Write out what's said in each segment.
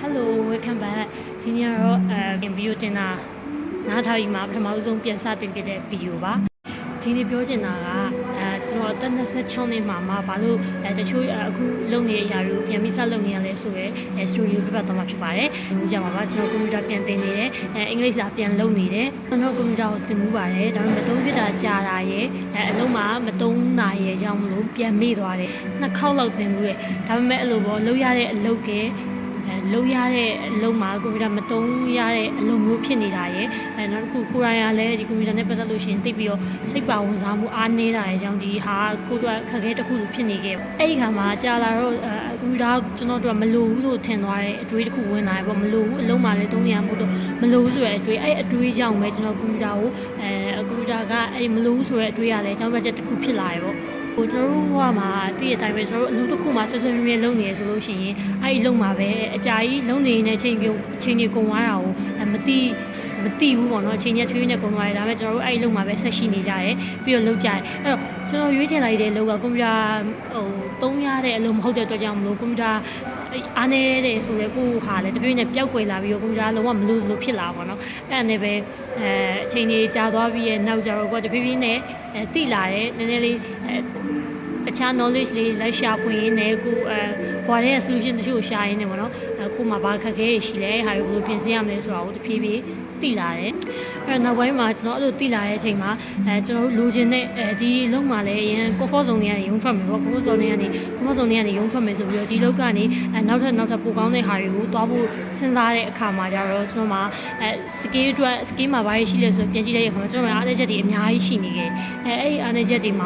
Hello welcome back ဒီနေ့တော့ဗီဒီယိုတင်တာနားထားပြီးမှပထမဆုံးပြန်စတင်ပြတဲ့ဗီဒီယိုပါဒီနေ့ပြောချင်တာကကျွန်တော်တက်26နှစ်မှာဘာလို့တချို့အခုလုပ်နေတဲ့အရာတွေကိုပြန်ပြီးဆက်လုပ်နေရလဲဆိုရဲစတိုရီကိုပြသသွားမှာဖြစ်ပါတယ်ဒီကြမှာပါကျွန်တော်ကွန်ပျူတာပြန်သင်နေတယ်အင်္ဂလိပ်စာပြန်လုပ်နေတယ်ကျွန်တော်ကွန်ပျူတာကိုသင်မှုပါတယ်ဒါပေမဲ့မသုံးပြတာကြာတာရယ်အလုံးမှာမသုံးတာရယ်ကြောင့်မလို့ပြန်မေ့သွားတယ်နှစ်ခေါက်လောက်သင်မှုတယ်ဒါပေမဲ့အဲ့လိုပေါ့လုပ်ရတဲ့အလုပ်ကလုပ်ရတဲ့အလုပ်မှာကွန်ပျူတာမသုံးရတဲ့အလုပ်မျိုးဖြစ်နေတာရယ်နောက်တစ်ခုကိုရိုင်းရလဲဒီကွန်ပျူတာနဲ့ပတ်သက်လို့ရှိရင်သိပြီးတော့စိတ်ပါဝင်စားမှုအားနည်းတာရယ်ကြောင့်ဒီဟာကိုတို့ခက်ခဲတစ်ခုလိုဖြစ်နေခဲ့အဲ့ဒီခါမှာကြာလာတော့ကွန်ပျူတာကျွန်တော်တို့ကမလိုဘူးလို့ထင်သွားတဲ့အတွေးတစ်ခုဝင်လာတယ်ပေါ့မလိုဘူးအလုံးမှာလည်းသုံးနေရမို့တော့မလိုဘူးဆိုတဲ့အတွေးအဲ့အတွေးကြောင့်ပဲကျွန်တော်ကွန်ပျူတာကိုကွန်ပျူတာကအဲ့မလိုဘူးဆိုတဲ့အတွေးရလဲအကြောင်းပြချက်တစ်ခုဖြစ်လာရယ်ပေါ့ကျွန်တော်တို့ကမှတည့်ရတိုင်းပဲကျွန်တော်တို့အလုပ်တစ်ခုမှဆွဆွမြဲလုပ်နေရဆိုလို့ရှိရင်အဲ့ဒီလုပ်မှာပဲအကြာကြီးလုပ်နေတဲ့အချိန်ကြီးကုန်သွားတာကိုမသိဘူးပေါ့နော်အချိန်ကြီးဖြည်းဖြည်းနဲ့ကုန်သွားတယ်ဒါပေမဲ့ကျွန်တော်တို့အဲ့ဒီလုပ်မှာပဲဆက်ရှိနေကြတယ်ပြီးတော့လုပ်ကြတယ်အဲ့တော့ကျွန်တော်ရွေးချယ်လိုက်တဲ့လုပ်ကကွန်ပျူတာသုံးရတဲ့အလုပ်မဟုတ်တဲ့အတွက်ကြောင့်မလို့ကွန်ပျူတာအားနေတဲ့ဆိုရဲကိုဟာလည်းတပြည့်နဲ့ပျောက်ကွယ်လာပြီးတော့ကွန်ပျူတာလုံးဝမလို့ဖြစ်လာပါတော့အဲ့ဒါနဲ့ပဲအချိန်ကြီးကြာသွားပြီးရဲ့နောက်ကျတော့ကိုတပြည့်နဲ့တိလာတယ်နည်းနည်းလေးတခြား knowledge လေးလိုက်ရှာဖွေရင်းနဲ့ကိုဘွားတဲ့ solution တချို့ရှာရင်းနဲ့ပေါ့နော်ကိုမှဘာခက်ခဲရှိလဲဟာတွေကိုပြင်ဆင်ရမလဲဆိုတာကိုတဖြည်းဖြည်းသိလာတယ်အဲ့နောက်ပိုင်းမှာကျွန်တော်အဲ့လိုသိလာတဲ့အချိန်မှာကျွန်တော်တို့လိုချင်တဲ့ဒီလုံးမှာလည်းအရင် comfort zone တွေကနေရုံထွက်မယ်ပေါ့ comfort zone တွေကနေရုံထွက်မယ်ဆိုပြီးတော့ဒီလောက်ကနေနောက်ထပ်ပိုကောင်းတဲ့ဟာတွေကိုတွားဖို့စဉ်းစားတဲ့အခါမှာကျတော့ကျွန်တော်မှာskill မှာဘာတွေရှိလဲဆိုပြန်ကြည့်တဲ့အခါမှာကျွန်တော်အားနည်းချက်တွေအများကြီးရှိနေခဲ့အဲ့ဒီအားနည်းချက်တွေမှာ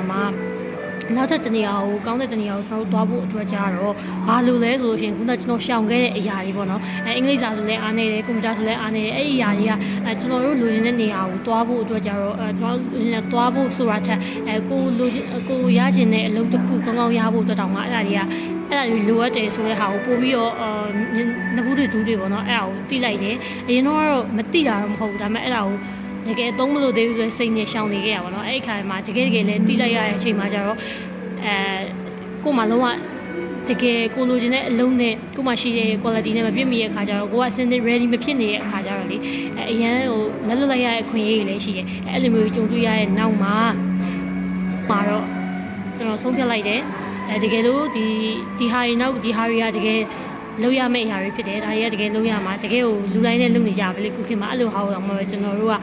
နောက်ထပ်တနေရာကိုကောင်းတဲ့တနေရာကိုကျွန်တော်တို့သွားဖို့အတွက်ကြတော့ဘာလို့လဲဆိုလို့ရှိရင်ခုနကကျွန်တော်ရှောင်ခဲ့တဲ့အရာတွေပေါ့နော်အင်္ဂလိပ်စာဆိုလဲအားနေတယ်ကွန်ပျူတာဆိုလဲအားနေတယ်အဲ့ဒီအရာတွေကကျွန်တော်တို့လိုချင်တဲ့နေရာကိုသွားဖို့အတွက်ကြတော့သွားဖို့ဆိုတာထက်ကိုရချင်တဲ့အလုပ်တစ်ခုကောင်းကောင်းရဖို့အတွက်တောင်မှအဲ့ဒါတွေလိုအပ်တယ်ဆိုတဲ့ဟာကိုပို့ပြီးတော့နဘူးတွေဒူးတွေပေါ့နော်အဲ့ဒါကိုသိလိုက်တယ်အရင်တော့မသိတာတော့မဟုတ်ဘူးဒါပေမဲ့အဲ့ဒါကိုတကယ်သုံးမလို့သေးဘူးဆိုရင်စိတ်နဲ့ရှောင်နေခဲ့ရပါတော့အဲ့ဒီခါမှာတကယ်လည်းတီးလိုက်ရတဲ့အချိန်မှာကျတော့ကိုမှလုံးဝတကယ်ကိုလိုချင်တဲ့အလုံးနဲ့ကိုမှရှိတဲ့ quality နဲ့မပြည့်မီတဲ့အခါကျတော့ကိုကအစင်း ready မဖြစ်နေတဲ့အခါကျတော့လေအရန်ဟိုလက်လွတ်လိုက်ရတဲ့အခွင့်အရေးတွေလည်းရှိတယ်အဲ့လိုမျိုးကြုံတွေ့ရတဲ့နောက်မှာတော့ကျွန်တော်ဆုံးဖြတ်လိုက်တယ်တကယ်လို့ဒီဟာတွေကတကယ်လုပ်ရမယ့်အရာတွေဖြစ်တယ်ဒါတွေကတကယ်လုပ်ရမှာတကယ်ကိုလူတိုင်းနဲ့လုပ်နေကြပါလေခုခေတ်မှာအဲ့လိုဟာတော့မှပဲကျွန်တော်တို့က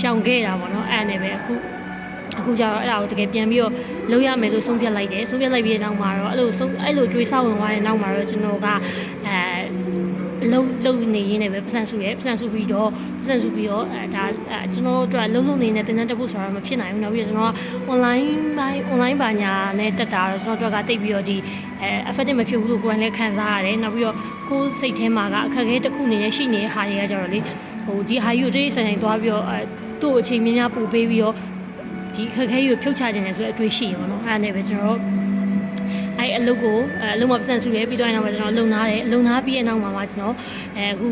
ရှောင်ခဲ့တာပေါ့နော်အဲ့နဲ့ပဲအခုကျတော့အဲ့ဒါကိုတကယ်ပြန်ပြီးတော့လုပ်ရမယ်လို့ဆုံးဖြတ်လိုက်တယ်ဆုံးဖြတ်လိုက်ပြီးတဲ့နောက်မှာတော့အဲ့လိုတွေးဆောက်ဝင်သွားတဲ့နောက်မှာတော့ကျွန်တော်ကလုံနေရင်းနဲ့ပဲပတ်စံစုပြီးတော့ဒါကျွန်တော်တို့ကလုံနေတဲ့တင်တန်းတက်ဖို့ဆိုတာမဖြစ်နိုင်ဘူးနောက်ပြီးတော့ကျွန်တော်က online ဘာညာနဲ့တက်တာတော့ကျွန်တော်တို့ကတိတ်ပြီးတော့ဒီeffective မဖြစ်ဘူးလို့ကိုယ်တိုင်လည်းခံစားရတယ်နောက်ပြီးတော့ကိုယ်စိတ်ထဲမှာကအခက်အခဲတစ်ခုနေနဲ့ရှိနေတဲ့ဟာတွေကကြတော့လေဟိုဒီဟာယူတိတ်ဆိုင်သွားပြီးတော့သူ့အချိန်များပို့ပေးပြီးတော့ဒီအခက်အခဲကိုဖြုတ်ချခြင်းနဲ့ဆိုတဲ့အတွေ့ရှိရပါတော့အဲ့ဒါနဲ့ပဲကျွန်တော်အဲ့အလုပ်ကိုအလုပ်မှာပတ်စံစုရဲပြီးတော့နောက်မှာကျွန်တော်လုံနာပြီးတဲ့နောက်မှာကျွန်တော်အခု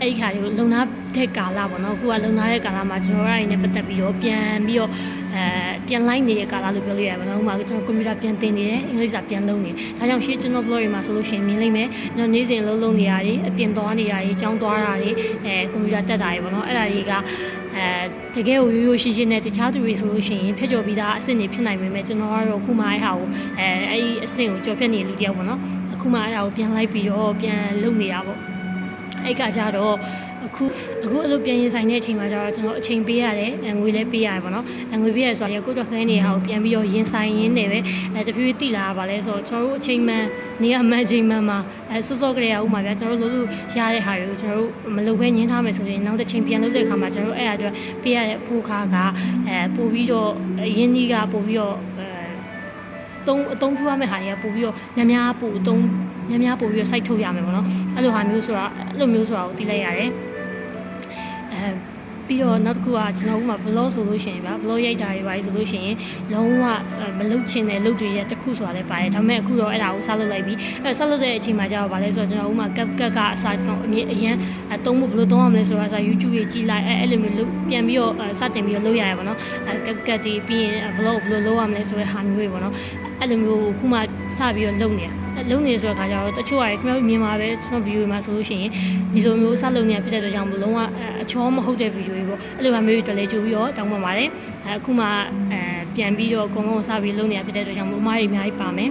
အဲ့ဒီခါလေးကိုလုံနာတဲ့ကာလပေါ့နော်အခုကလုံနာတဲ့ကာလမှာကျွန်တော်အဲ့ဒီနဲ့ပတ်သက်ပြီးတော့ပြန်လိုက်နေတဲ့ကာလလို့ပြောလို့ရပါတော့ဥပမာကျွန်တော်ကွန်ပျူတာပြန်သင်နေတယ်အင်္ဂလိပ်စာပြန်လုပ်နေဒါကြောင့်ရှေ့ကျွန်တော် blog တွေမှာဆိုလို့ရှိရင်မြင်လိမ့်မယ်ကျွန်တော်နေ့စဉ်လုံးနေရတယ်အပြင်သွားနေရတယ်ကျောင်းသွားတာတွေကွန်ပျူတာတက်တာတွေပေါ့နော်အဲ့ဒါတွေကတကယ်ကိုရိုးရှင်းနဲ့တခြားသူတွေဆိုလို့ရှိရင်ဖြတ်ကျော်ပြီးသားအဆင့်တွေဖြစ်နိုင်ပေမဲ့ကျွန်တော်ကတော့အခုမှအဲ့ဟာကိုအဲ့ဒီအဆင့်ကိုကျော်ဖြတ်နေလူတယောက်ပေါ့နော်အခုမှအဲ့ဒါကိုပြန်လိုက်ပြီးတော့ပြန်လုပ်နေတာပေါ့အဲ့ကကြတော့အခုအလုပ်ပြန်ရင်ဆိုင်တဲ့အချိန်မှာကျတော့ကျွန်တော်အချိန်ပေးရတယ်ငွေလည်းပေးရတယ်ပေါ့နော်ငွေပေးရဆိုတာကိုတော့ခဲနေဟာကိုပြန်ပြီးတော့ရင်ဆိုင်ရင်းနေပဲတဖြည်းဖြည်းတိလာပါလဲဆိုတော့ကျွန်တော်တို့အချိန်မှန်နေရာမှန်အချိန်မှန်မှာစောကလေးရဥမာဗျာကျွန်တော်တို့လို့ရတဲ့ဟာတွေကိုကျွန်တော်တို့မလုပ်ဘဲညင်းထားမယ်ဆိုရင်နောက်တစ်ချိန်ပြန်လုပ်တဲ့အခါမှာကျွန်တော်တို့အဲ့အအတွက်ပေးရတဲ့ဖိုးခါကပို့ပြီးတော့ရင်းနှီးကပို့ပြီးတော့အသုံးပြုရမယ့်ဟာတွေကပို့ပြီးတော့များများပို့ပြီးတော့ site ထုတ်ရမယ်ပေါ့နော်အဲ့လိုမျိုးဆိုတာကိုသိလိုက်ရတယ်ပြီးတော့နောက်တစ်ခုကကျွန်တော်ဥမာ blog ဆိုလို့ရှိရင်ဗျာ blog ရိုက်တာတွေပါဆိုလို့ရှိရင်လုံးဝမလုပ်ချင်တဲ့လုပ်တွေရတစ်ခုဆိုတာလည်းပါတယ်ဒါပေမဲ့အခုတော့အဲ့ဒါကိုစလုပ်လိုက်ပြီးစလုပ်တဲ့အချိန်မှာကျတော့ဗာလဲဆိုတော့ကျွန်တော်ဥမာ CapCut ကအစားကျွန်တော်အရင်သုံးဖို့ဘယ်လိုသုံးရမလဲဆိုတာ YouTube ကြီးကြည့်လိုက်အဲ့လိုမျိုးပြန်ပြီးတော့စတင်ပြီးတော့လုပ်ရရပါတော့CapCut တွေပြီးရင် vlog ဘယ်လိုလုပ်ရမလဲဆိုတဲ့ဟာမျိုးတွေပေါ့နော်အဲ့လိုမျိုးခုမှစပြီးတော့လုပ်နေတာ လုံနေဆိုတဲ့ခါကျတော့တချို့ကခင်ဗျားမြင်ပါပဲကျွန်တော်ဗီဒီယိုမှာဆိုလို့ရှိရင်ဒီလိုမျိုးစလုံနေဖြစ်တဲ့အတွက်ကြောင့်မလုံးဝအချောမဟုတ်တဲ့ဗီဒီယိုတွေပေါ့အဲ့လိုမျိုးတွေလည်းကြိုပြီးတော့တောင်းပန်ပါတယ်အခုမှပြန်ပြီးတော့အကုန်လုံးစပြီးလုံနေဖြစ်တဲ့အတွက်ကြောင့်မို့အမားတွေအများကြီးပါမယ်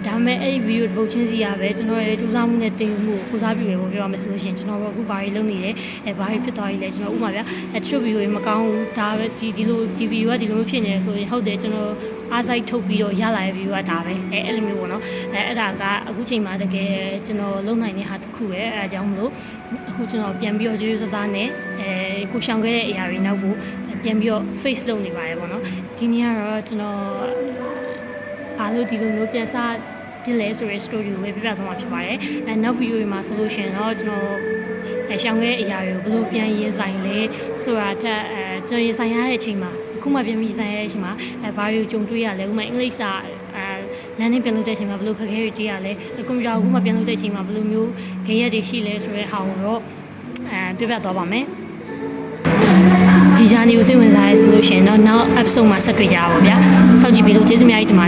ဒါပေမဲ့အဲ့ဒီဗီဒီယိုတစ်ပုတ်ချင်းစီရပဲကျွန်တော်ရဲ့စူးစမ်းမှုနဲ့တင်ယူမှုကိုကိုစားပြုရဖို့ပြောရမယ်ဆိုလို့ရှိရင်ကျွန်တော်အခုဘာတွေလုပ်နေလဲဘာတွေဖြစ်သွားပြီလဲကျွန်တော်ဥပမာဗျာတချို့ဗီဒီယိုတွေမကောင်းဘူးဒါပဲဒီလိုဒီဗီဒီယိုကဒီလိုမျိုးဖြစ်နေတယ်ဆိုရင်ဟုတ်တယ်ကျွန်တော်အားစိုက်ထုတ်ပြီးတော့ရလာတဲ့ဗီဒီယိုကဒါပဲအဲ့လိုမျိုးပေါ့နော်အဲ့ဒါကအခုချိန်မှာတကယ်ကျွန်တော်လုံနိုင်တဲ့ဟာတစ်ခုပဲအဲအကြောင်းမလို့အခုကျွန်တော်ပြန်ပြီးတော့ရိုးရိုးစားစားနဲ့ကိုရှောင်ခဲ့တဲ့အရာတွေနောက်ကိုပြန်ပြီးတော့ face လုပ်နေပါတယ်ပေါ့နော်ဒီနေ့ကတော့ကျွန်တော်အားလို့ဒီလိုမျိုးပြန်စားဒီလဲဆိုရဲ story ကိုပဲပြပြသွားမှာဖြစ်ပါတယ်နောက် video တွေမှာဆိုလို့ရှိရင်တော့ကျွန်တော်ရှောင်ခဲ့တဲ့အရာတွေကိုဘယ်လိုပြန်ရင်ဆိုင်လဲဆိုတာတက်ကျွန်တော်ရင်ဆိုင်ရတဲ့အချိန်မှာအခုမှပြန်ပြီးဆိုင်ရတဲ့အချိန်မှာဘာတွေကိုကြုံတွေ့ရလဲဥပမာအင်္ဂလိပ်စာလမ်းနဲ့ပြန်လုပ်တဲ့အချိန်မှာဘယ်လိုခက်ခဲတွေတွေ့ရလဲကွန်ပျူတာအခုမှပြန်လုပ်တဲ့အချိန်မှာဘယ်လိုမျိုးဂိမ်းရက်တွေရှိလဲဆိုတဲ့ဟာကိုတော့ပြပြသွားပါမယ်ဒီ journey ကိုစိတ်ဝင်စားရဆိုလို့ရှိရင်တော့နောက် episode မှာဆက်တွေ့ကြပါဗျာစောင့်ကြည့်ပြီးလို့ကျေးဇူးများကြီးတင်ပါတယ်